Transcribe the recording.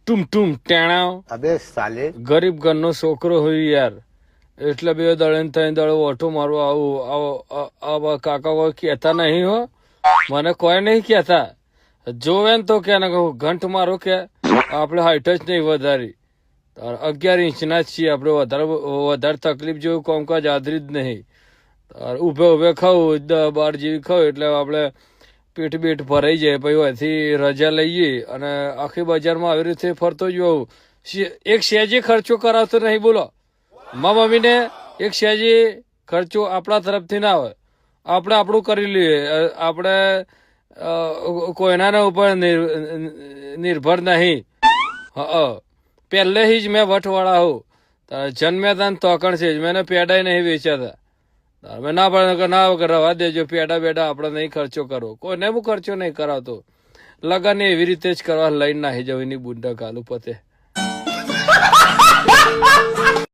ટુમ ટુમ ટેણાવ अबे साले ગરીબ ઘરનો છોકરો હોય યાર એટલે બે દળે ને ત્રણ દળે ઓઠો મારવા આવું કાકા કોઈ કહેતા નહીં હો મને કોઈ નહીં કહેતા જોવે ને તો કે ઘંટ મારો કે આપણે હાઈટ જ નહીં વધારી 11 ઇંચના જ છીએ આપણે વધારે તકલીફ જેવું કામકાજ આદરી જ નહીં ઉભે ઉભે ખાવું 10-12 જેવી ખાવું એટલે આપણે પેટ બેટ ભરાઈ જાય પછી અહીંથી રજા લઈએ અને આખી બજારમાં આવી રીતે ફરતો જ હોઉં એક સહેજે ખર્ચો કરાવતો નહીં બોલો મા મમ્મીને એક સહેજે ખર્ચો આપણા તરફથી ના હોય આપણે આપણું કરી લઈએ આપણે કોઈના ઉપર નિર્ભર નહીં પહેલેથી જ મેં વટવાળા હોઉં જન્મ્યા હતા ને તોકણ છે જ મેં પેડા નહીં વેચ્યા હતા મેં ના પડે ના રવા દેજો પેડા બેડા આપણે નહીં ખર્ચો કરવો કોઈને હું ખર્ચો નહીં કરાવતો લગન એવી રીતે જ કરવા લઈને નાહી જવું એની બુંડા કાલું પતે